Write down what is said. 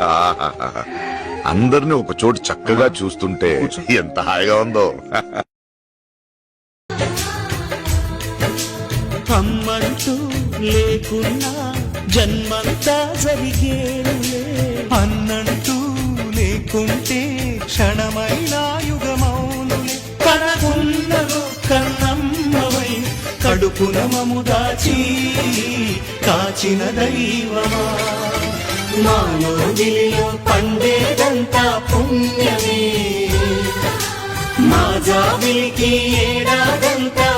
ఆహాహాహా. అందరిని ఒక చోటు చక్కగా చూస్తుంటే ఎంత హాయిగా ఉందో. అమ్మంటూ లేకున్నా జన్మంతా జరిగేనులే, అన్నంటూ లేకుంటే క్షణమైనా యుగమౌనులే. కనకున్నదో కన్నమ్మవై కడుపున మము దాచి కాచిన దైవమా, మాలో దిలిలో పండేదంతా పుణ్యమే, మా జాబిలికి ఏడాదంతా